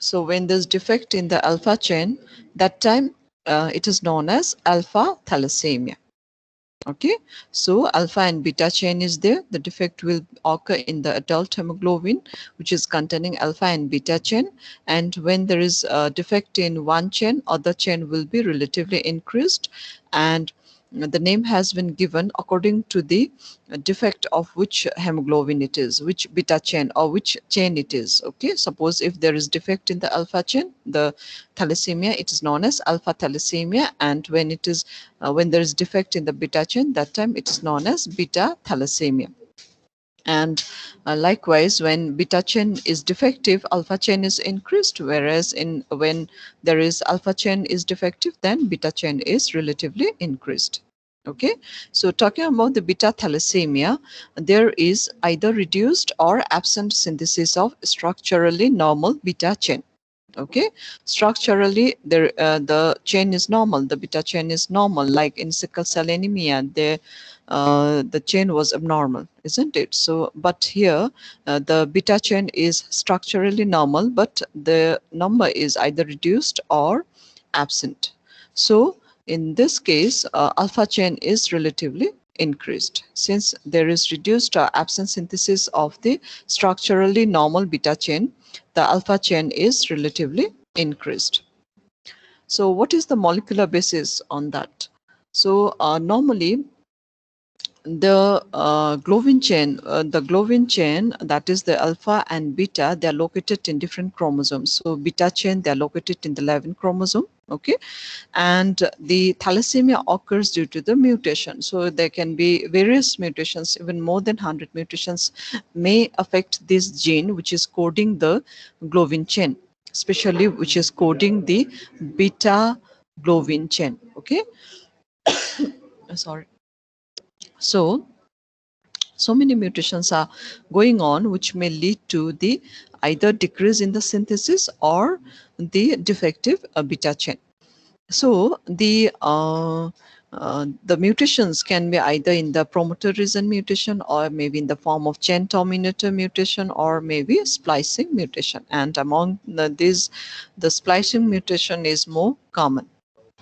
So when there's defect in the alpha chain, that time it is known as alpha thalassemia. Okay, so alpha and beta chain is there. The defect will occur in the adult hemoglobin, which is containing alpha and beta chain. And when there is a defect in one chain, other chain will be relatively increased. And the name has been given according to the defect of which hemoglobin it is, which beta chain or which chain it is. Okay, suppose if there is defect in the alpha chain, the thalassemia, it is known as alpha thalassemia. And when it is when there is defect in the beta chain, that time it is known as beta thalassemia. And likewise, when beta chain is defective, alpha chain is increased, whereas in when there is alpha chain is defective, then beta chain is relatively increased. Okay, so talking about the beta thalassemia, there is either reduced or absent synthesis of structurally normal beta chain. Okay, structurally the chain is normal, the beta chain is normal, like in sickle cell anemia, the chain was abnormal, isn't it? So but here the beta chain is structurally normal, but the number is either reduced or absent. So in this case alpha chain is relatively increased. Since there is reduced or absent synthesis of the structurally normal beta chain, the alpha chain is relatively increased. So what is the molecular basis on that? So normally the globin chain, that is the alpha and beta, they are located in different chromosomes. So beta chain, they are located in the 11 chromosome. Okay, and the thalassemia occurs due to the mutation. So there can be various mutations, even more than 100 mutations may affect this gene which is coding the globin chain, especially which is coding the beta globin chain. Okay, sorry. So many mutations are going on which may lead to the either decrease in the synthesis or the defective beta chain. So the mutations can be either in the promoter region mutation, or maybe in the form of chain terminator mutation, or maybe splicing mutation. And among these, the splicing mutation is more common.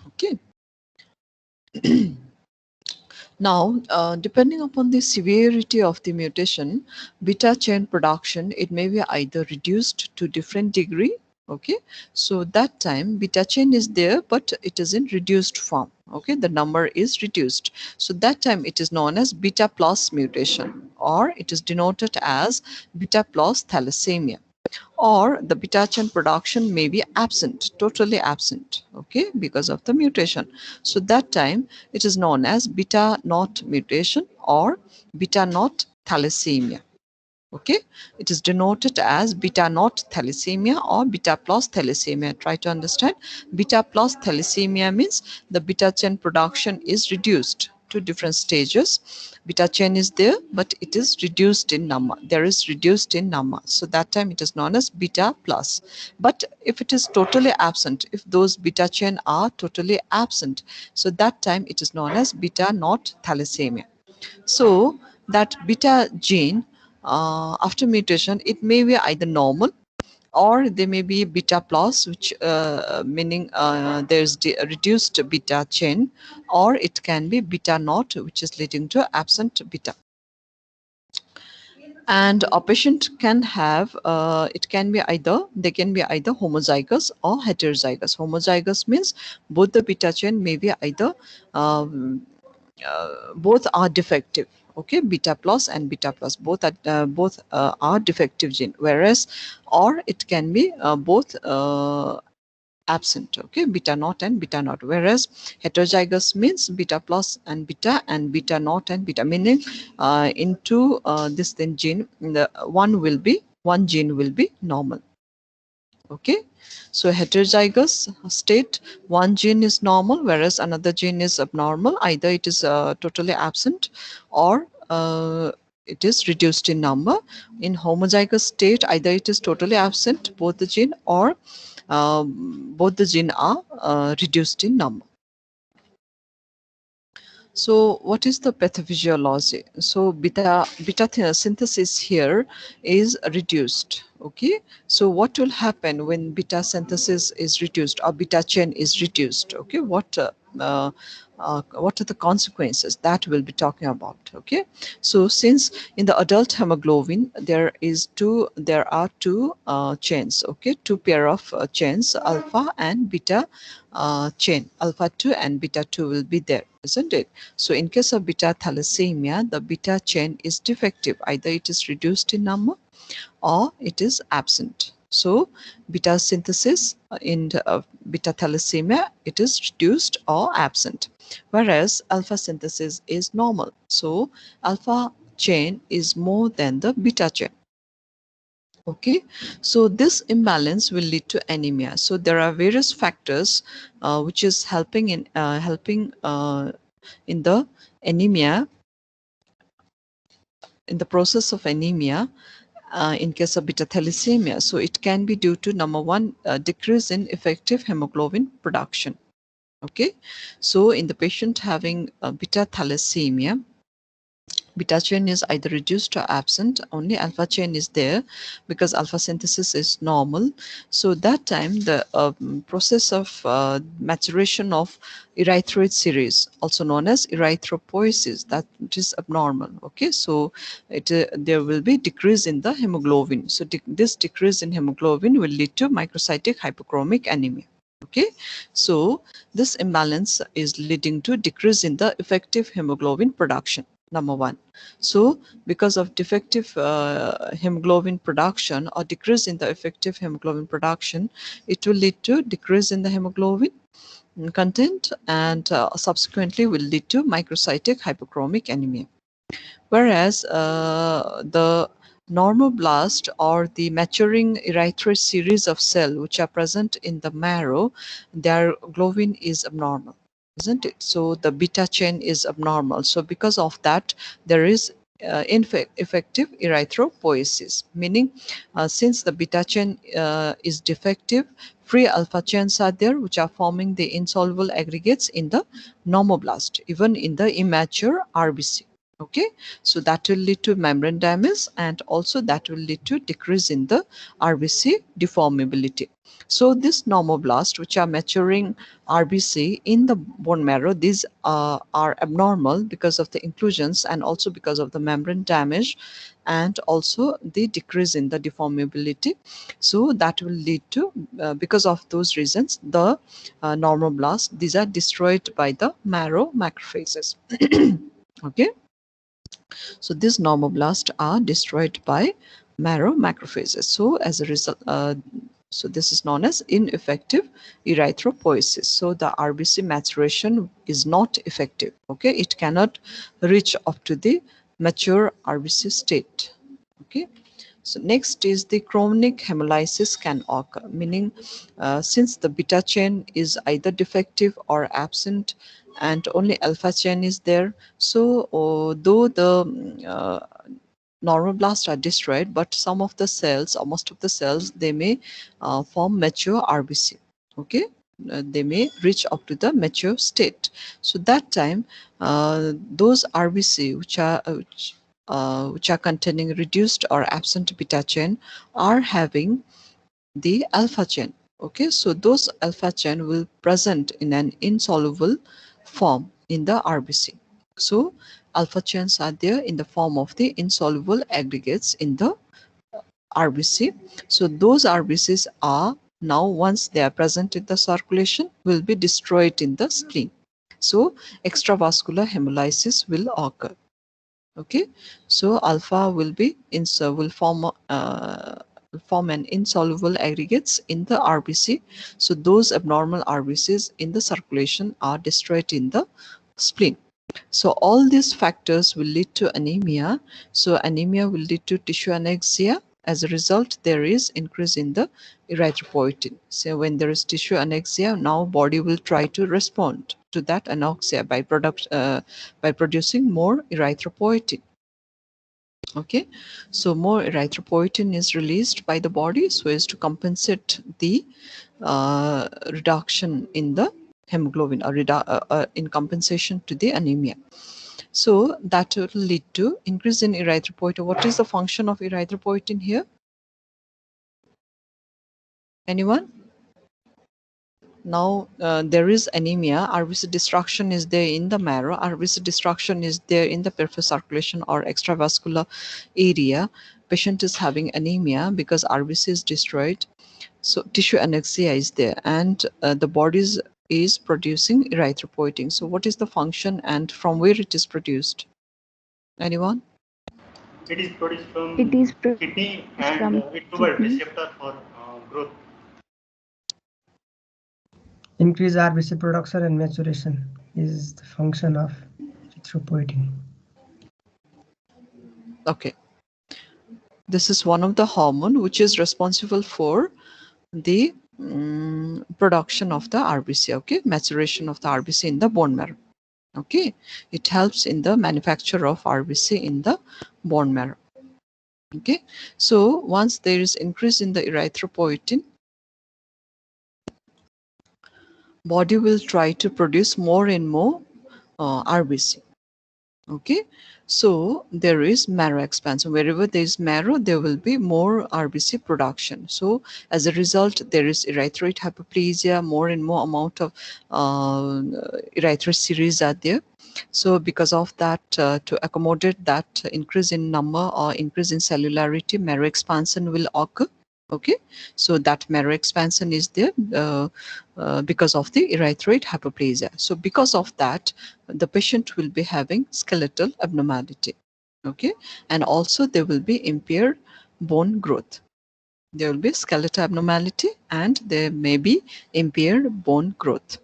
Okay. Now, depending upon the severity of the mutation, beta chain production, it may be either reduced to different degree. Okay, so that time beta chain is there, but it is in reduced form. Okay, the number is reduced. So that time it is known as beta plus mutation, or it is denoted as beta plus thalassemia. Or the beta chain production may be absent, totally absent, okay, because of the mutation. So that time it is known as beta naught mutation or beta naught thalassemia. Okay, it is denoted as beta naught thalassemia or beta plus thalassemia. Try to understand. Beta plus thalassemia means the beta chain production is reduced to different stages. Beta chain is there, but it is reduced in number. There is reduced in number. So that time it is known as beta plus. But if it is totally absent, if those beta chain are totally absent, so that time it is known as beta naught thalassemia. So that beta gene after mutation, it may be either normal or they may be beta plus, which meaning there's reduced beta chain, or it can be beta naught, which is leading to absent beta. And a patient can have it can be either, they can be either homozygous or heterozygous. Homozygous means both the beta chain may be either both are defective. Okay, beta plus and beta plus both are defective gene, whereas or it can be both absent. Okay, beta naught and beta naught, whereas heterozygous means beta plus and beta naught and beta, meaning into this then gene, the one gene will be normal. Okay, so heterozygous state, one gene is normal whereas another gene is abnormal. Either it is totally absent or it is reduced in number. In homozygous state, either it is totally absent, both the gene, or both the gene are reduced in number. So what is the pathophysiology? So beta synthesis here is reduced. Okay. So what will happen when beta synthesis is reduced or beta chain is reduced? Okay. What are the consequences that we'll be talking about? Okay. So since in the adult hemoglobin there are two chains. Okay, two pair of chains, alpha and beta chain. Alpha 2 and beta 2 will be there, isn't it? So in case of beta thalassemia, the beta chain is defective. Either it is reduced in number or it is absent. So beta synthesis in the, beta thalassemia, it is reduced or absent, whereas alpha synthesis is normal. So alpha chain is more than the beta chain. Okay, so this imbalance will lead to anemia. So there are various factors which is helping in the anemia, in the process of anemia in case of beta thalassemia. So it can be due to number one, decrease in effective hemoglobin production. Okay, so in the patient having beta thalassemia, beta chain is either reduced or absent, only alpha chain is there because alpha synthesis is normal. So that time the process of maturation of erythroid series, also known as erythropoiesis, that is abnormal. Okay, so there will be decrease in the hemoglobin. So this decrease in hemoglobin will lead to microcytic hypochromic anemia. Okay, so this imbalance is leading to decrease in the effective hemoglobin production, number one. So because of defective hemoglobin production or decrease in the effective hemoglobin production, it will lead to decrease in the hemoglobin content and subsequently will lead to microcytic hypochromic anemia. Whereas the normoblast or the maturing erythroid series of cells which are present in the marrow, their globin is abnormal, isn't it? So the beta chain is abnormal. So because of that, there is effective erythropoiesis, meaning since the beta chain is defective, free alpha chains are there which are forming the insoluble aggregates in the normoblast, even in the immature RBC. Okay, so that will lead to membrane damage and also that will lead to decrease in the RBC deformability. So this normoblast which are maturing RBC in the bone marrow, these are abnormal because of the inclusions and also because of the membrane damage and also the decrease in the deformability. So that will lead to, because of those reasons, the normoblast, these are destroyed by the marrow macrophages. Okay. So these normoblasts are destroyed by marrow macrophages. So as a result, so this is known as ineffective erythropoiesis. So the RBC maturation is not effective. Okay, it cannot reach up to the mature RBC state. Okay. So next is the chronic hemolysis can occur, meaning since the beta chain is either defective or absent and only alpha chain is there. So though the normoblasts are destroyed, but some of the cells or most of the cells, they may form mature RBC. Okay, they may reach up to the mature state. So that time, those RBC which are containing reduced or absent beta chain are having the alpha chain. Okay, so those alpha chain will present in an insoluble form in the RBC. So alpha chains are there in the form of the insoluble aggregates in the RBC. So those RBCs are now, once they are present in the circulation, will be destroyed in the spleen. So extravascular hemolysis will occur. Okay, so alpha will be form an insoluble aggregates in the RBC. So those abnormal RBCs in the circulation are destroyed in the spleen. So all these factors will lead to anemia. So anemia will lead to tissue annexia. As a result, there is increase in the erythropoietin. So when there is tissue annexia, now body will try to respond to that anoxia by producing more erythropoietin. Okay, so more erythropoietin is released by the body so as to compensate the reduction in the hemoglobin or in compensation to the anemia. So that will lead to increase in erythropoietin. What is the function of erythropoietin here? Anyone? Now there is anemia. RBC destruction is there in the marrow. RBC destruction is there in the peripheral circulation or extravascular area. Patient is having anemia because RBC is destroyed. So tissue anexia is there, and the body is producing erythropoietin. So what is the function and from where it is produced? Anyone? It is produced from It is kidney produced and from it provides kidney. receptor for growth. Increase RBC production and maturation is the function of erythropoietin. Okay. This is one of the hormone which is responsible for the production of the RBC, okay, maturation of the RBC in the bone marrow. Okay, it helps in the manufacture of RBC in the bone marrow. Okay, so once there is increase in the erythropoietin, body will try to produce more and more RBC. Okay, so there is marrow expansion. Wherever there is marrow, there will be more RBC production. So as a result, there is erythroid hyperplasia, more and more amount of erythroid series are there. So because of that, to accommodate that increase in number or increase in cellularity, marrow expansion will occur. Okay, so that marrow expansion is there because of the erythroid hyperplasia. So because of that, the patient will be having skeletal abnormality. Okay, and also there will be impaired bone growth. There will be skeletal abnormality and there may be impaired bone growth.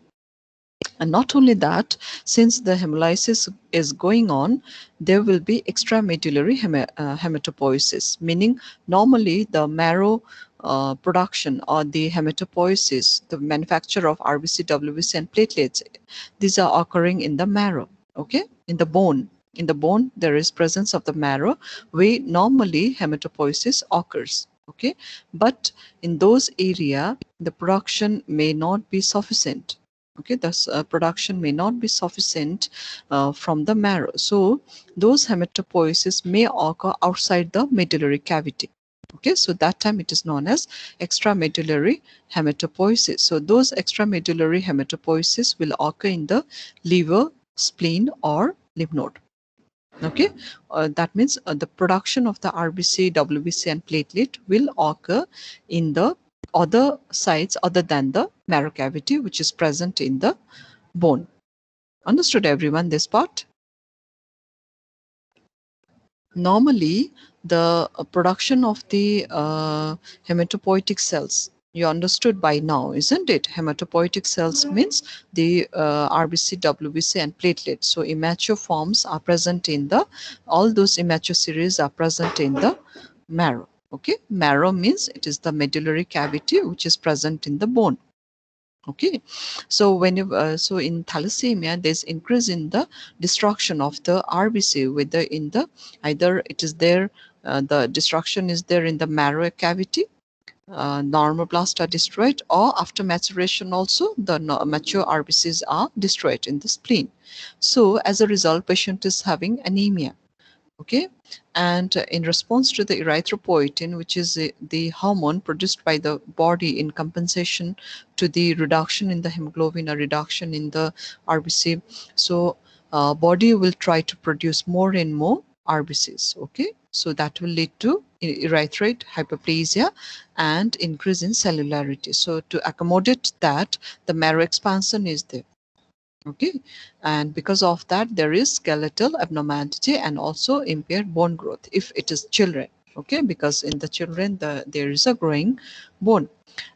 And not only that, since the hemolysis is going on, there will be extramedullary hematopoiesis, meaning normally the marrow production or the hematopoiesis, the manufacture of RBC, WBC, and platelets, these are occurring in the marrow, okay, in the bone. In the bone, there is presence of the marrow where normally hematopoiesis occurs. Okay, but in those area, the production may not be sufficient. Okay, thus production may not be sufficient from the marrow. So those hematopoiesis may occur outside the medullary cavity. Okay, so that time it is known as extramedullary hematopoiesis. So those extramedullary hematopoiesis will occur in the liver, spleen, or lymph node. Okay, that means the production of the RBC, WBC, and platelet will occur in the other sites other than the marrow cavity, which is present in the bone. Understood, everyone, this part? Normally, the production of the hematopoietic cells, you understood by now, isn't it? Hematopoietic cells means the RBC, WBC, and platelets. So immature forms are present in the, all those immature series are present in the marrow. Okay, marrow means it is the medullary cavity which is present in the bone. Okay, so when you so in thalassemia, there's increase in the destruction of the RBC, whether in the, either it is there, the destruction is there in the marrow cavity, normoblasts are destroyed, or after maturation also the mature RBCs are destroyed in the spleen. So as a result, patient is having anemia. Okay, and in response to the erythropoietin, which is the hormone produced by the body in compensation to the reduction in the hemoglobin or reduction in the RBC, so body will try to produce more and more RBCs. Okay, so that will lead to erythroid hyperplasia and increase in cellularity. So to accommodate that, the marrow expansion is there. Okay, and because of that, there is skeletal abnormality and also impaired bone growth if it is children. Okay, because in the children there is a growing bone.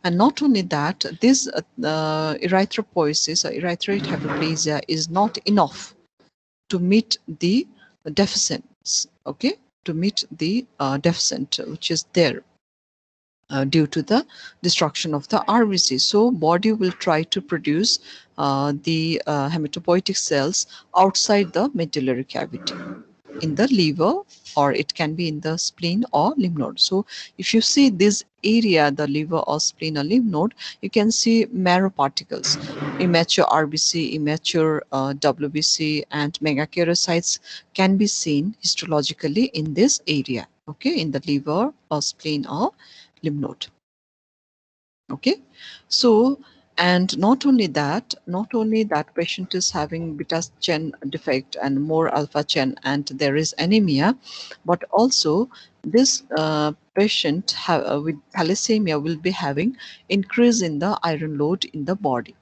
And not only that, this erythropoiesis or erythroid hyperplasia is not enough to meet the deficits. Okay, to meet the deficit which is there due to the destruction of the RBC. So body will try to produce the hematopoietic cells outside the medullary cavity. in the liver, or it can be in the spleen or lymph node. So if you see this area, the liver or spleen or lymph node, you can see marrow particles, immature RBC, immature WBC, and megakaryocytes can be seen histologically in this area, okay, in the liver or spleen or lymph node. Okay, so, and not only that, patient is having beta chain defect and more alpha chain and there is anemia, but also this patient with thalassemia will be having increase in the iron load in the body.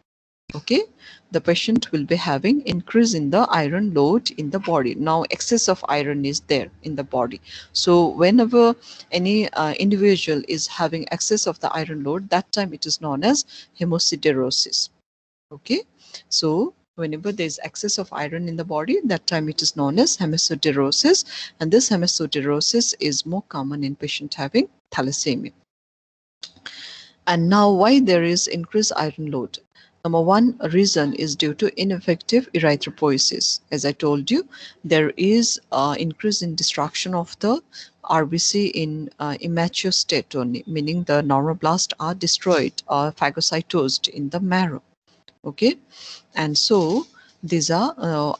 Okay, the patient will be having increase in the iron load in the body. Now excess of iron is there in the body, so whenever any individual is having excess of the iron load, that time it is known as hemosiderosis. Okay, so whenever there is excess of iron in the body, that time it is known as hemosiderosis, and this hemosiderosis is more common in patient having thalassemia. And now, why there is increased iron load? Number one reason is due to ineffective erythropoiesis. As I told you, there is increase in destruction of the RBC in immature state only, meaning the normoblasts are destroyed or phagocytosed in the marrow. Okay, and so these are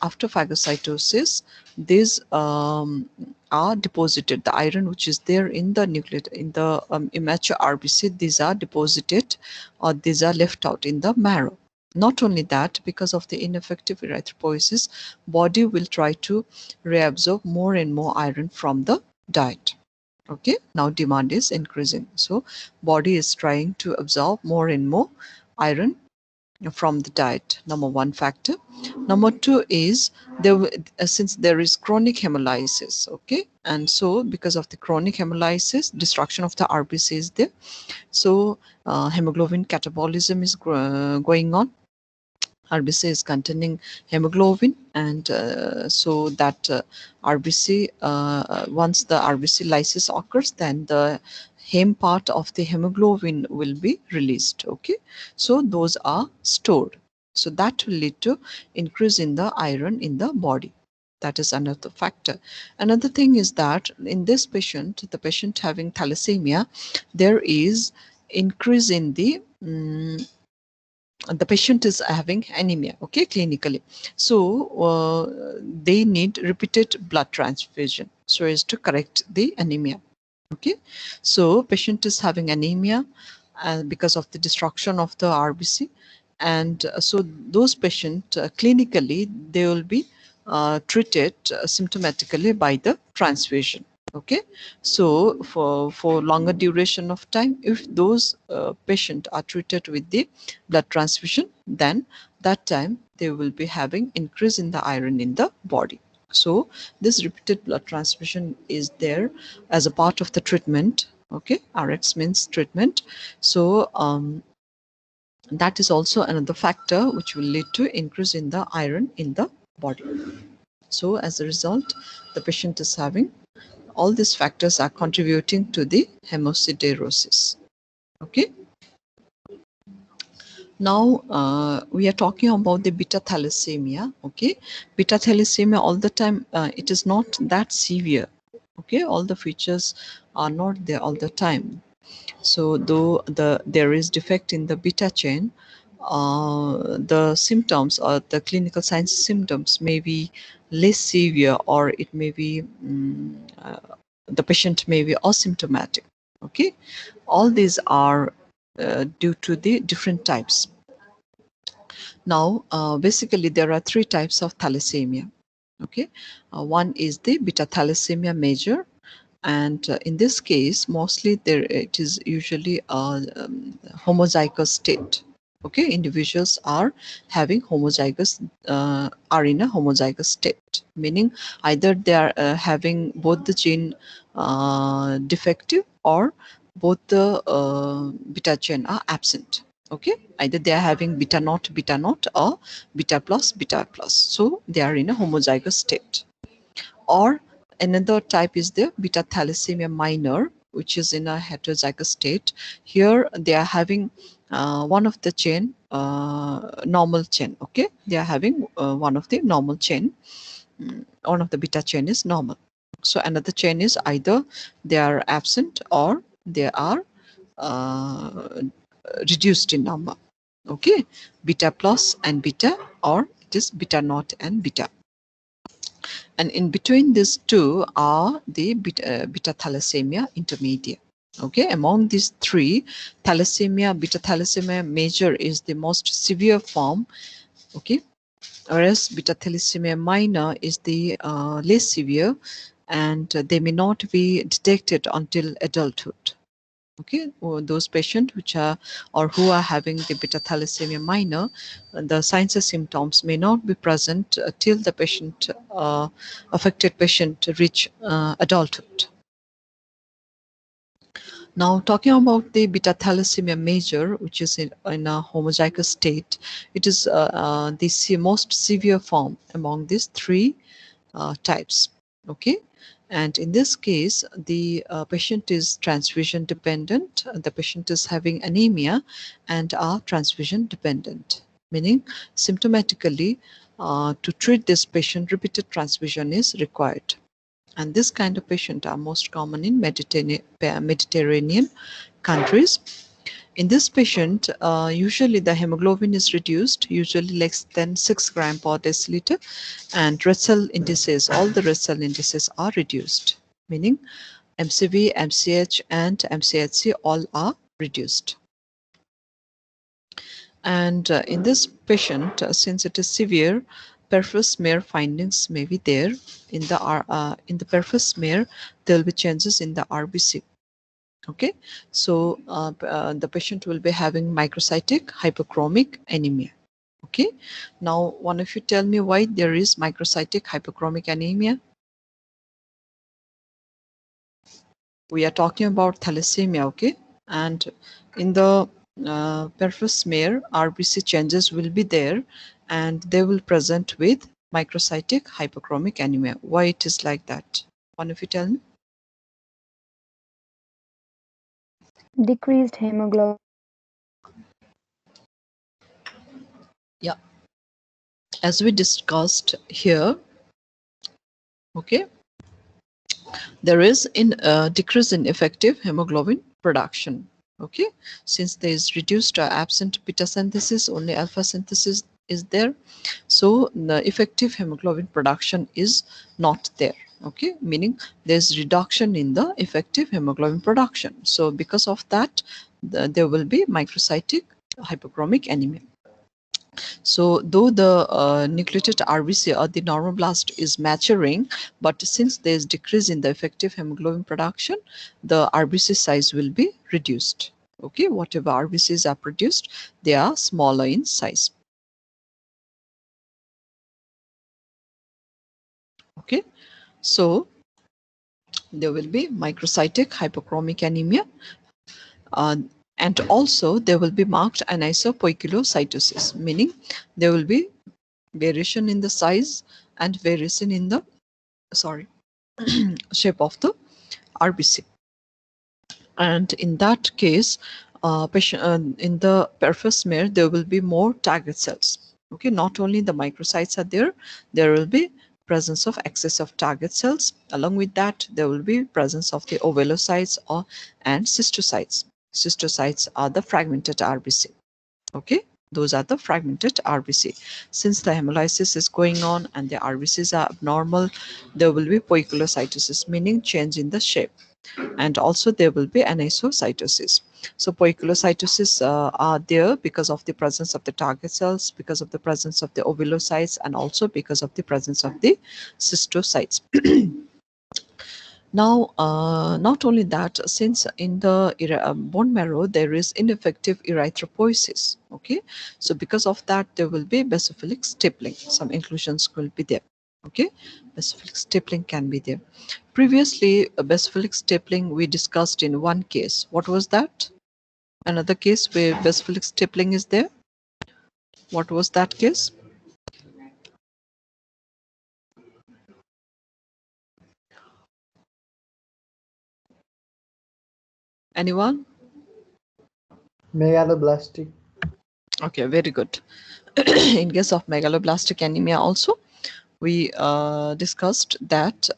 after phagocytosis, these are deposited, the iron which is there in the nucleate in the immature RBC, these are deposited or these are left out in the marrow. Not only that, because of the ineffective erythropoiesis, body will try to reabsorb more and more iron from the diet. Okay, now demand is increasing, so body is trying to absorb more and more iron from the diet. Number one factor. Number two is there since there is chronic hemolysis. Okay, and so because of the chronic hemolysis, destruction of the RBC is there, so hemoglobin catabolism is going on. RBC is containing hemoglobin, and so that RBC, once the RBC lysis occurs, then the hem part of the hemoglobin will be released. Okay, so those are stored. So that will lead to increase in the iron in the body. That is another factor. Another thing is that in this patient, the patient having thalassemia, there is increase in the patient is having anemia, okay, clinically. So they need repeated blood transfusion so as to correct the anemia. Okay, so patient is having anemia because of the destruction of the RBC, and so those patients clinically they will be treated symptomatically by the transfusion. Okay, so for longer duration of time, if those patients are treated with the blood transfusion, then that time they will be having increase in the iron in the body. So this repeated blood transfusion is there as a part of the treatment. Okay, RX means treatment. So that is also another factor which will lead to increase in the iron in the body. So as a result, the patient is having all these factors are contributing to the hemosiderosis. Okay. Now we are talking about the beta thalassemia. Okay, beta thalassemia all the time it is not that severe. Okay, all the features are not there all the time. So though there is defect in the beta chain, the symptoms or the clinical signs symptoms may be less severe, or it may be the patient may be asymptomatic. Okay, all these are due to the different types. Now, basically, there are three types of thalassemia. Okay, one is the beta thalassemia major, and in this case, mostly there it is usually a homozygous state. Okay, individuals are having homozygous are in a homozygous state, meaning either they are having both the gene defective or both the beta chain are absent. Okay, either they are having beta naught or beta plus, so they are in a homozygous state. Or another type is the beta thalassemia minor, which is in a heterozygous state. Here they are having one of the chain, normal chain. Okay, they are having one of the normal chain, one of the beta chain is normal. So another chain is either they are absent or they are reduced in number. Okay, beta plus and beta, or it is beta naught and beta. And in between these two are the beta thalassemia intermediate. Okay, among these three, thalassemia, beta thalassemia major is the most severe form. Okay, whereas beta thalassemia minor is the less severe, and they may not be detected until adulthood. Okay, or those patients which are or who are having the beta thalassemia minor, the signs and symptoms may not be present till the patient affected patient reach adulthood. Now, talking about the beta thalassemia major, which is in a homozygous state, it is the most severe form among these three types. Okay, and in this case, the patient is transfusion dependent. The patient is having anemia and are transfusion dependent, meaning symptomatically to treat this patient, repeated transfusion is required. And this kind of patient are most common in Mediterranean countries. In this patient, usually the hemoglobin is reduced, usually less than 6 gram per deciliter, and red cell indices, all the red cell indices are reduced, meaning MCV, MCH, and MCHC all are reduced. And in this patient, since it is severe, peripheral smear findings may be there. In the peripheral smear, there will be changes in the RBC. Okay, so the patient will be having microcytic hypochromic anemia. Okay, now one of you tell me why there is microcytic hypochromic anemia. We are talking about thalassemia, okay, and in the peripheral smear, RBC changes will be there, and they will present with microcytic hypochromic anemia. Why it is like that? One of you tell me. Decreased hemoglobin. Yeah, as we discussed here, okay, there is in decrease in effective hemoglobin production. Okay, since there is reduced or absent beta synthesis, only alpha synthesis is there, so the effective hemoglobin production is not there. Okay, meaning there's reduction in the effective hemoglobin production. So because of that, there will be microcytic hypochromic anemia. So though the nucleated RBC or the normobblast is maturing, but since there is decrease in the effective hemoglobin production, the RBC size will be reduced. Okay, whatever RBCs are produced, they are smaller in size. Okay, so there will be microcytic hypochromic anemia, and also there will be marked anisopoikilocytosis, meaning there will be variation in the size and variation in the shape of the RBC. And in that case, in the peripheral smear, there will be more target cells. Okay, not only the microcytes are there, there will be presence of excess of target cells. Along with that, there will be presence of the ovulocytes and cystocytes. Cystocytes are the fragmented RBC. Okay, those are the fragmented RBC. Since the hemolysis is going on and the RBCs are abnormal, there will be poikilocytosis, meaning change in the shape. And also there will be anisocytosis. So poikilocytosis are there because of the presence of the target cells, because of the presence of the ovulocytes, and also because of the presence of the cystocytes. Now, not only that, since in the bone marrow there is ineffective erythropoiesis, okay, so because of that there will be basophilic stippling. Some inclusions will be there. Okay, basophilic stippling can be there. Previously, basophilic stippling we discussed in one case. What was that? Another case where basophilic stippling is there. What was that case? Anyone? Megaloblastic. Okay, very good. In case of megaloblastic anemia also, we discussed that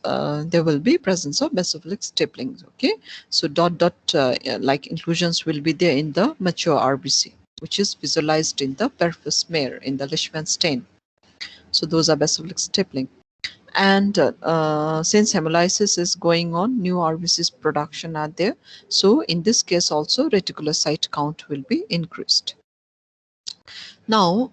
there will be presence of basophilic stippling. Okay, so like inclusions will be there in the mature RBC, which is visualized in the perfus smear in the Leishman stain. So those are basophilic stippling. And since hemolysis is going on, new RBCs production are there. So in this case also reticulocyte count will be increased. Now,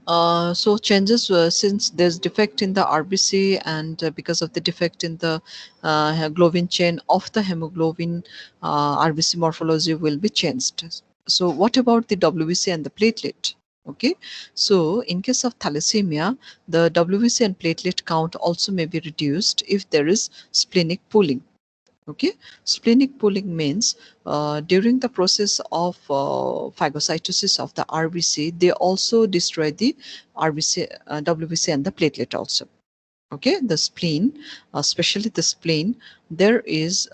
so changes since there's defect in the RBC, and because of the defect in the globin chain of the hemoglobin, RBC morphology will be changed. So what about the WBC and the platelet? Okay, so in case of thalassemia, the WBC and platelet count also may be reduced if there is splenic pooling. Okay, splenic pooling means during the process of phagocytosis of the RBC, they also destroy the RBC, WBC and the platelet also. Okay, the spleen, especially the spleen, there is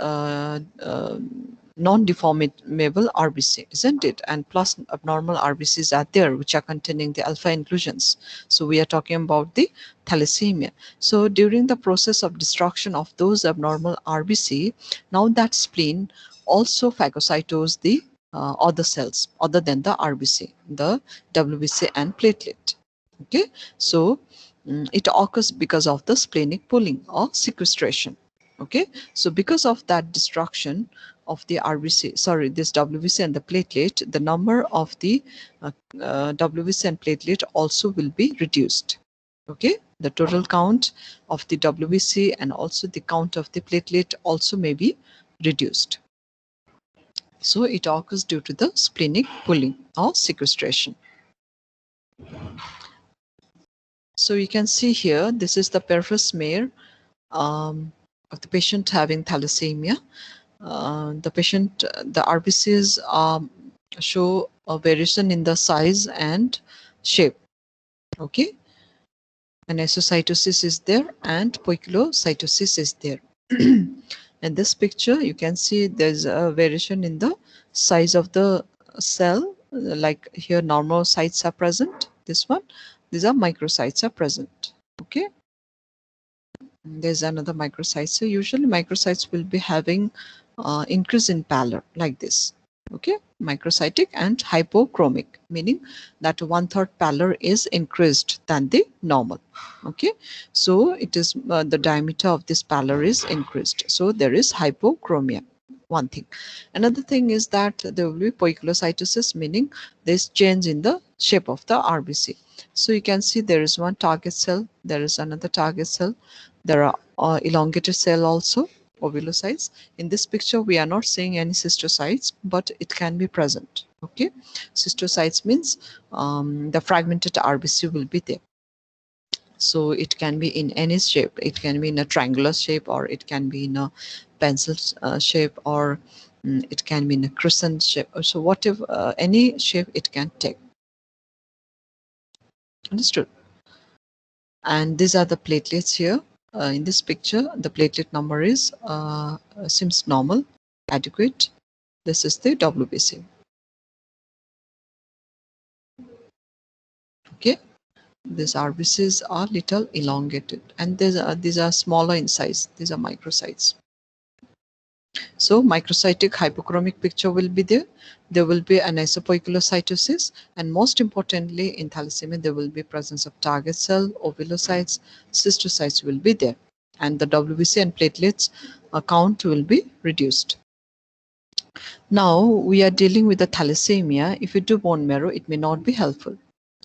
non-deformable RBC, isn't it? And plus abnormal RBCs are there, which are containing the alpha inclusions. So we are talking about the thalassemia. So during the process of destruction of those abnormal RBC, now that spleen also phagocytose the other cells other than the RBC, the WBC and platelet. Okay, so it occurs because of the splenic pooling or sequestration. Okay, so because of that destruction of the RBC, sorry, this WBC and the platelet, the number of the WBC and platelet also will be reduced. Okay, the total count of the WBC and also the count of the platelet also may be reduced. So it occurs due to the splenic pooling or sequestration. So you can see here, this is the perfus smear of the patient having thalassemia. The patient, the RBCs show a variation in the size and shape. Okay, anisocytosis is there and poikilocytosis is there. In this picture, you can see there's a variation in the size of the cell. Like here, normal sites are present. This one, these are microcytes are present. Okay. There's another microcyte. So usually microcytes will be having increase in pallor like this. Okay, microcytic and hypochromic, meaning that 1/3 pallor is increased than the normal. Okay, so it is the diameter of this pallor is increased. So there is hypochromia. One thing. Another thing is that there will be poikilocytosis, meaning this change in the shape of the RBC. So you can see there is one target cell, there is another target cell, there are elongated cell also, ovulocytes. In this picture, we are not seeing any cystocytes, but it can be present. Okay, cystocytes means the fragmented RBC will be there. So it can be in any shape. It can be in a triangular shape, or it can be in a pencil shape, or it can be in a crescent shape. So whatever, any shape it can take. Understood? And these are the platelets here. In this picture, the platelet number is seems normal, adequate. This is the WBC. Okay, these RBCs are little elongated, and these are smaller in size. These are microcytes. So microcytic hypochromic picture will be there. There will be anisopoikilocytosis, and most importantly in thalassemia there will be presence of target cell, ovulocytes, cystocytes will be there, and the WBC and platelets count will be reduced. Now we are dealing with the thalassemia. If you do bone marrow, it may not be helpful.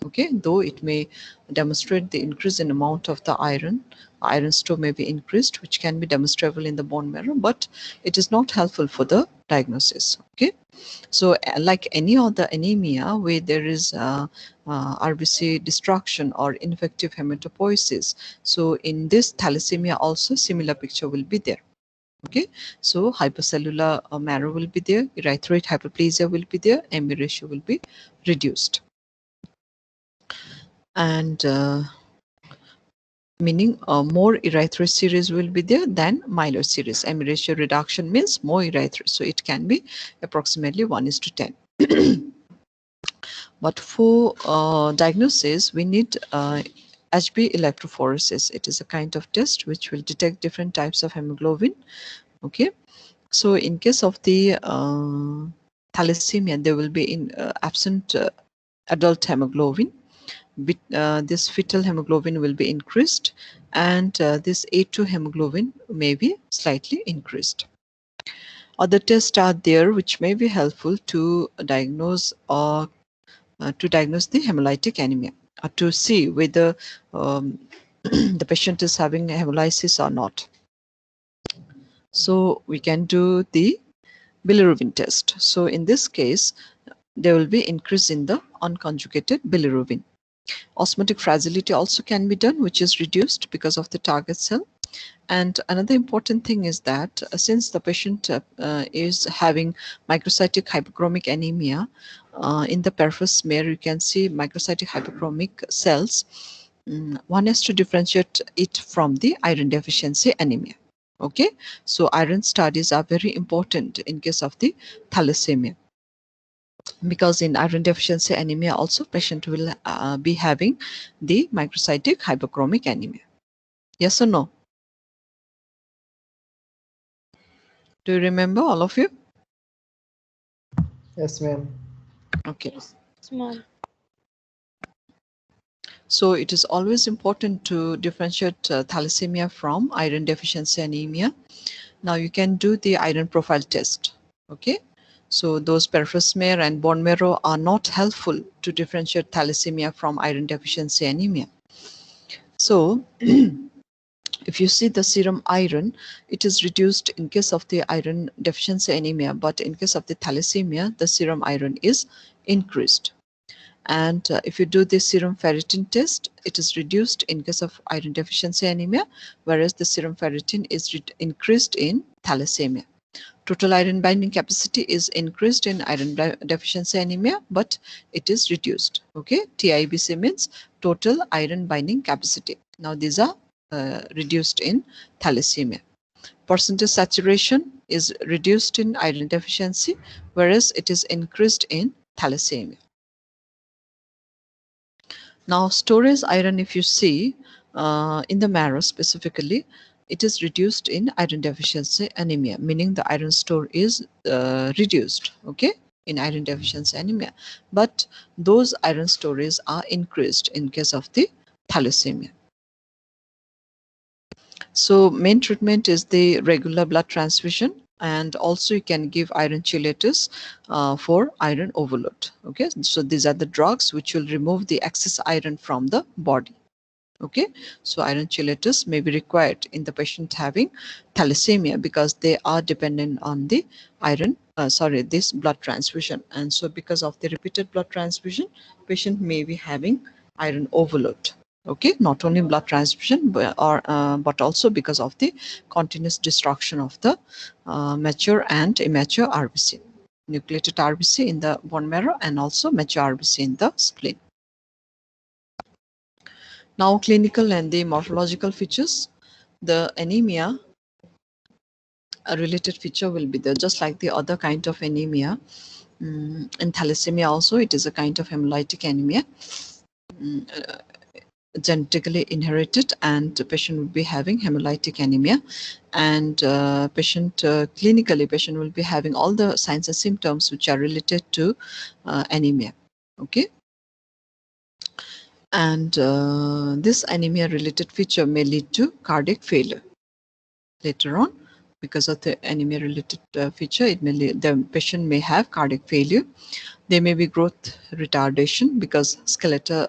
Okay, though it may demonstrate the increase in amount of the iron store may be increased, which can be demonstrable in the bone marrow, but it is not helpful for the diagnosis. Okay, so like any other anemia where there is RBC destruction or ineffective hematopoiesis, so in this thalassemia also similar picture will be there. Okay, so hypercellular marrow will be there, erythroid hyperplasia will be there, MB ratio will be reduced. And meaning more erythroid series will be there than myeloid series. MB ratio reduction means more erythroid, so it can be approximately 1:10. But for diagnosis, we need HB electrophoresis. It is a kind of test which will detect different types of hemoglobin. Okay, so in case of the thalassemia, there will be in absent adult hemoglobin. This fetal hemoglobin will be increased, and this A2 hemoglobin may be slightly increased. Other tests are there which may be helpful to diagnose or to diagnose the hemolytic anemia, or to see whether the patient is having hemolysis or not. So we can do the bilirubin test. So in this case, there will be increase in the unconjugated bilirubin. Osmotic fragility also can be done, which is reduced because of the target cell. And another important thing is that since the patient is having microcytic hypochromic anemia, in the peripheral smear you can see microcytic hypochromic cells. One has to differentiate it from the iron deficiency anemia. Okay, so iron studies are very important in case of the thalassemia, because in iron deficiency anemia also patient will be having the microcytic hypochromic anemia. Yes or no? Do you remember, all of you? Yes, ma'am. Okay. Yes, ma'am. So it is always important to differentiate thalassemia from iron deficiency anemia. Now you can do the iron profile test. Okay. So those peripheral smear and bone marrow are not helpful to differentiate thalassemia from iron deficiency anemia. So if you see the serum iron, it is reduced in case of the iron deficiency anemia, but in case of the thalassemia, the serum iron is increased. And if you do the serum ferritin test, it is reduced in case of iron deficiency anemia, whereas the serum ferritin is increased in thalassemia. Total iron binding capacity is increased in iron deficiency anemia, but it is reduced. Okay, TIBC means total iron binding capacity. Now these are reduced in thalassemia. Percentage saturation is reduced in iron deficiency, whereas it is increased in thalassemia. Now storage iron, if you see in the marrow specifically, it is reduced in iron deficiency anemia, meaning the iron store is reduced, okay, in iron deficiency anemia. But those iron stores are increased in case of the thalassemia. So main treatment is the regular blood transfusion, and also you can give iron chelators for iron overload. Okay, so these are the drugs which will remove the excess iron from the body. Okay, so iron chelators may be required in the patient having thalassemia because they are dependent on the iron, this blood transfusion. And so because of the repeated blood transfusion, patient may be having iron overload. Okay, not only blood transfusion but also because of the continuous destruction of the mature and immature RBC, nucleated RBC in the bone marrow and also mature RBC in the spleen. Now clinical and the morphological features. The anemia, a related feature will be there, just like the other kind of anemia. In thalassemia also, it is a kind of hemolytic anemia, genetically inherited, and the patient will be having hemolytic anemia. And clinically, patient will be having all the signs and symptoms which are related to anemia. Okay. And this anemia related feature may lead to cardiac failure later on. Because of the anemia related feature, the patient may have cardiac failure. There may be growth retardation because skeletal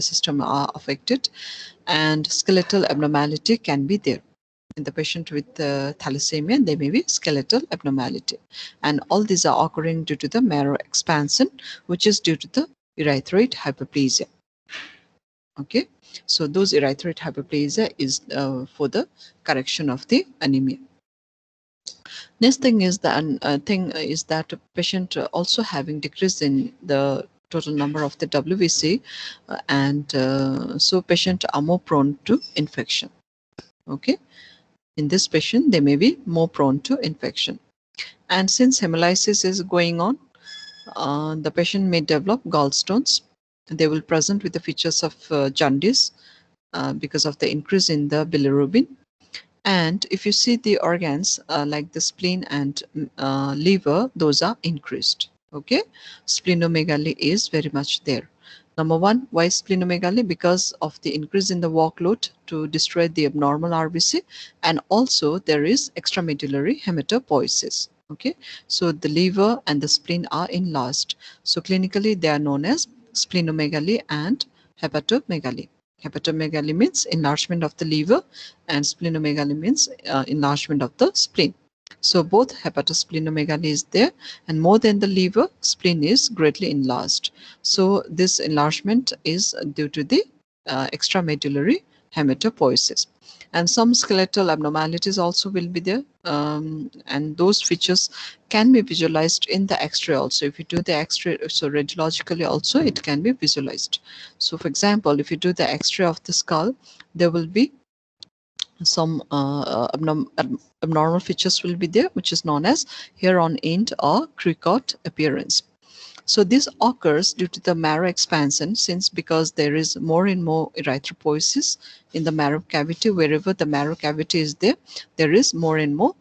system are affected, and skeletal abnormality can be there. In the patient with thalassemia, there may be skeletal abnormality, and all these are occurring due to the marrow expansion, which is due to the erythroid hyperplasia. Okay, so those erythroid hyperplasia is for the correction of the anemia. Next thing is that patient also having decrease in the total number of the WBC, and so patient are more prone to infection. Okay, in this patient they may be more prone to infection, and since hemolysis is going on, the patient may develop gallstones, they will present with the features of jaundice because of the increase in the bilirubin. And if you see the organs like the spleen and liver, those are increased. Okay, splenomegaly is very much there. Number one, why splenomegaly? Because of the increase in the workload to destroy the abnormal RBC, and also there is extramedullary hematopoiesis. Okay, so the liver and the spleen are enlarged. So clinically, they are known as splenomegaly and hepatomegaly. Hepatomegaly means enlargement of the liver, and splenomegaly means enlargement of the spleen. So both hepatosplenomegaly is there, and more than the liver, spleen is greatly enlarged. So this enlargement is due to the extramedullary hematopoiesis. And some skeletal abnormalities also will be there, and those features can be visualized in the X-ray also. If you do the X-ray, so radiologically also it can be visualized. So for example, if you do the X-ray of the skull, there will be some abnormal features will be there, which is known as hair on end or cricut appearance. So this occurs due to the marrow expansion, since because there is more and more erythropoiesis in the marrow cavity. Wherever the marrow cavity is there, there is more and more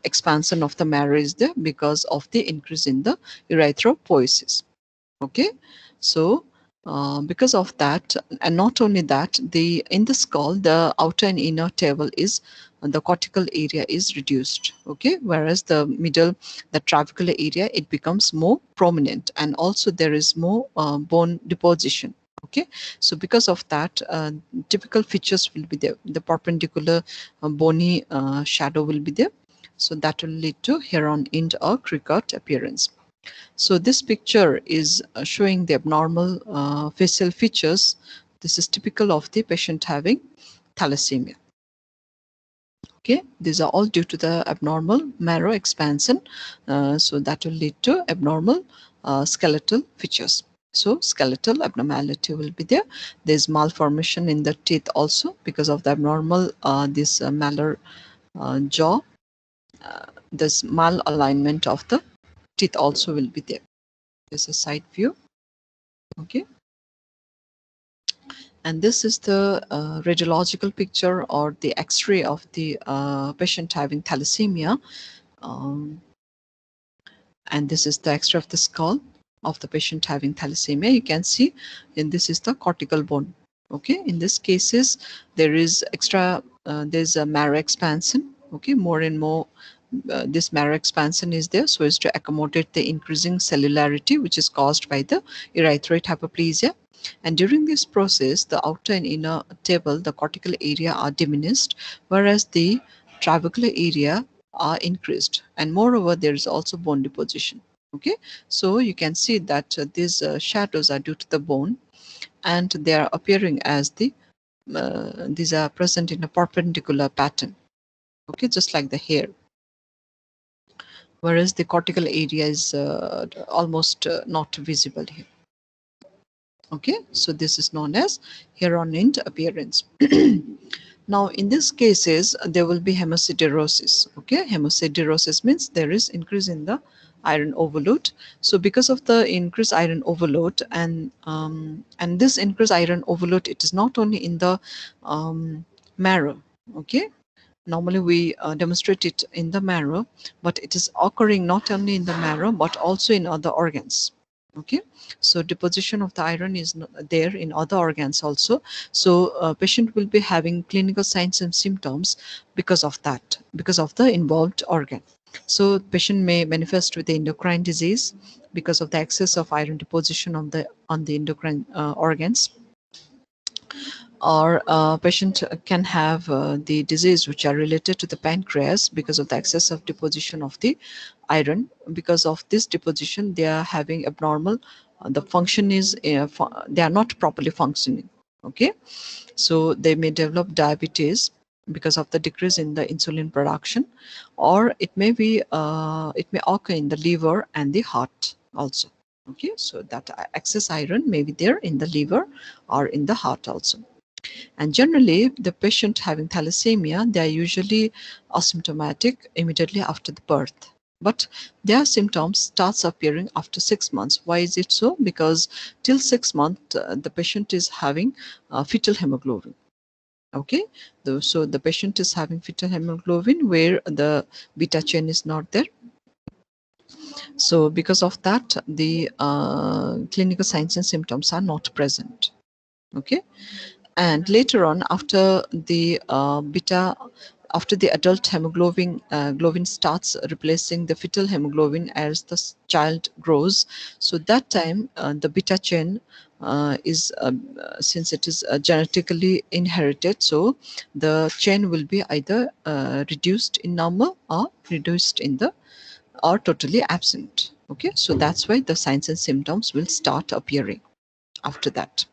expansion of the marrow is there because of the increase in the erythropoiesis. Okay, so because of that, and not only that, the in the skull, the outer and inner table is the cortical area is reduced. Okay, whereas the middle, the trabecular area, it becomes more prominent, and also there is more bone deposition. Okay, so because of that, typical features will be there. The perpendicular bony shadow will be there, so that will lead to hair on end or cricut appearance. So this picture is showing the abnormal facial features. This is typical of the patient having thalassemia. Okay, these are all due to the abnormal marrow expansion. So that will lead to abnormal skeletal features. So skeletal abnormality will be there. There's malformation in the teeth also because of the abnormal this malar jaw. This malalignment of the teeth also will be there. There's a side view. Okay, and this is the radiological picture or the X-ray of the patient having thalassemia, um, and this is the X-ray of the skull of the patient having thalassemia. You can see, and this is the cortical bone. Okay, in this cases there is there's a marrow expansion. Okay, more and more this marrow expansion is there so as to accommodate the increasing cellularity which is caused by the erythroid hyperplasia. And during this process, the outer and inner table, the cortical area are diminished, whereas the trabecular area are increased. And moreover, there is also bone deposition. Okay, so you can see that these shadows are due to the bone, and they are appearing as these are present in a perpendicular pattern. Okay, just like the hair, whereas the cortical area is almost not visible here. Okay, so this is known as hair on end appearance. Now in these cases there will be hemosiderosis. Okay, hemosiderosis means there is increase in the iron overload. So because of the increased iron overload, and this increased iron overload, it is not only in the marrow. Okay, normally we demonstrate it in the marrow, but it is occurring not only in the marrow but also in other organs. Okay, so deposition of the iron is there in other organs also. So patient will be having clinical signs and symptoms because of that, because of the involved organ. So patient may manifest with the endocrine disease because of the excess of iron deposition on the endocrine organs, or patient can have the disease which are related to the pancreas because of the excess of deposition of the iron. Because of this deposition, they are having abnormal, the function is they are not properly functioning. Okay, so they may develop diabetes because of the decrease in the insulin production, or it may be it may occur in the liver and the heart also. Okay, so that excess iron may be there in the liver or in the heart also. And generally, the patient having thalassemia, they are usually asymptomatic immediately after the birth. but their symptoms starts appearing after 6 months. Why is it so? Because till 6 months the patient is having fetal hemoglobin. Okay, so the patient is having fetal hemoglobin where the beta chain is not there. So because of that, the clinical signs and symptoms are not present. Okay, and later on, after the after the adult hemoglobin globin starts replacing the fetal hemoglobin as the child grows, so that time the beta chain is since it is genetically inherited, so the chain will be either reduced in number or reduced in the or totally absent. Okay, so that's why the signs and symptoms will start appearing after that.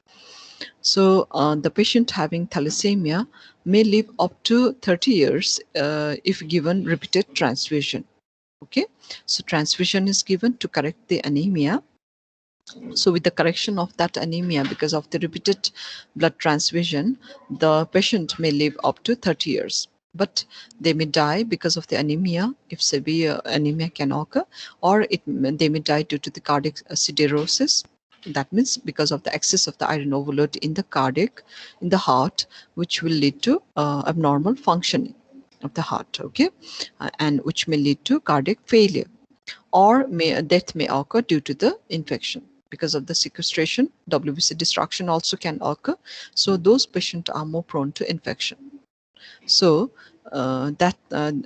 So the patient having thalassemia may live up to 30 years if given repeated transfusion. Okay, so transfusion is given to correct the anemia. So with the correction of that anemia because of the repeated blood transfusion, the patient may live up to 30 years. But they may die because of the anemia if severe anemia can occur, or they may die due to the cardiac acidosis. That means because of the excess of the iron overload in the cardiac, in the heart, which will lead to abnormal functioning of the heart. Okay, and which may lead to cardiac failure, or death may occur due to the infection because of the sequestration. WBC destruction also can occur, so those patients are more prone to infection. So that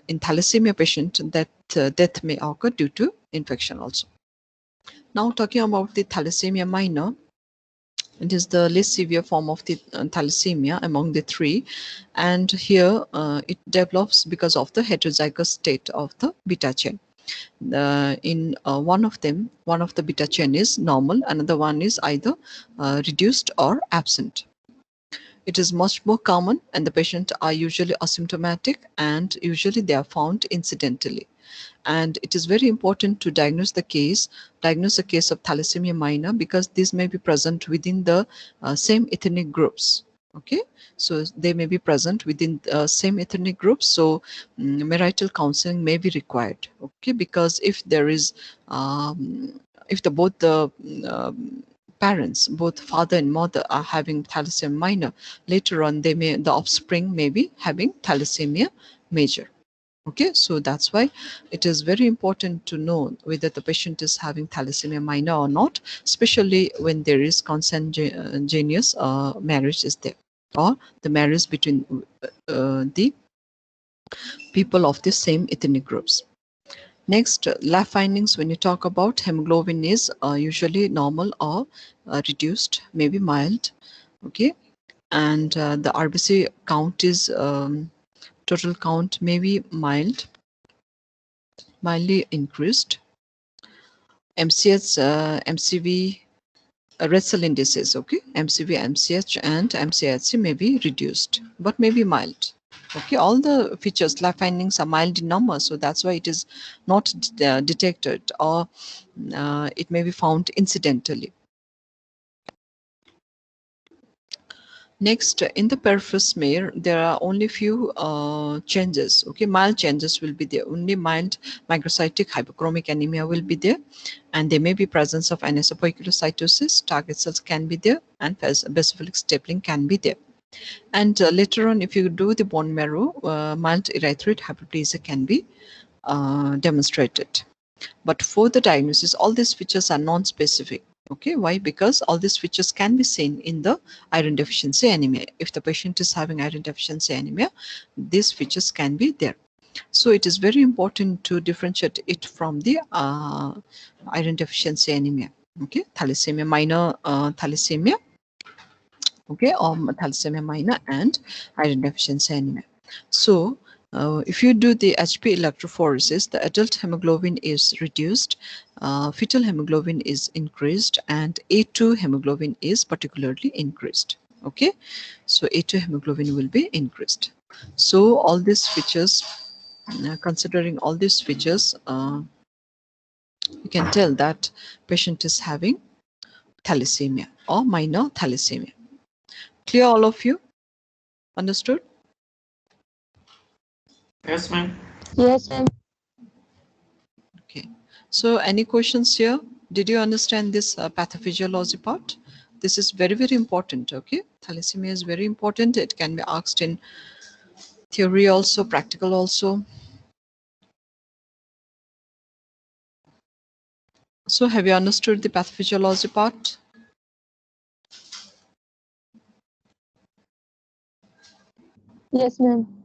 in thalassemia patient, that death may occur due to infection also. Now talking about the thalassemia minor, it is the least severe form of the thalassemia among the three, and here it develops because of the heterozygous state of the beta chain. In one of them, one of the beta chain is normal, another one is either reduced or absent. It is much more common, and the patients are usually asymptomatic, and usually they are found incidentally. And it is very important to diagnose the case of thalassemia minor, because this may be present within the same ethnic groups. Okay, so they may be present within same ethnic groups, so marital counseling may be required. Okay, because if there is if the both the parents, both father and mother, are having thalassemia minor, later on the offspring may be having thalassemia major. Okay, so that's why it is very important to know whether the patient is having thalassemia minor or not, especially when there is consanguineous marriage is there, or the marriage between the people of the same ethnic groups. Next, lab findings when you talk about hemoglobin is usually normal or reduced, maybe mild. Okay, and the RBC count is total count may be mildly increased. MCH, MCV, red cell indices, okay, MCV, MCH, and MCHC may be reduced, but may be mild. Okay, all the features, lab findings are mild in number, so that's why it is not detected, or it may be found incidentally. Next, in the peripheral smear, there are only few changes. Okay, mild changes will be there. Only mild microcytic hypochromic anemia will be there, and there may be presence of anisopoikilocytosis. Target cells can be there, and basophilic stapling can be there. And later on, if you do the bone marrow, mild erythroid hyperplasia can be demonstrated. But for the diagnosis, all these features are non-specific. Okay, why? Because all these features can be seen in the iron deficiency anemia. If the patient is having iron deficiency anemia, these features can be there. So it is very important to differentiate it from the iron deficiency anemia. Okay, thalassemia minor, thalassemia, okay, or thalassemia minor and iron deficiency anemia. So if you do the HP electrophoresis, the adult hemoglobin is reduced, fetal hemoglobin is increased, and A2 hemoglobin is particularly increased. Okay, so A2 hemoglobin will be increased. So all these features, considering all these features, you can tell that patient is having thalassemia or minor thalassemia. Clear, all of you? Understood? Yes, ma'am. Yes, ma'am. So any questions here? Did you understand this pathophysiology part? This is very, very important, okay? Thalassemia is very important. It can be asked in theory also, practical also. So have you understood the pathophysiology part? Yes, ma'am.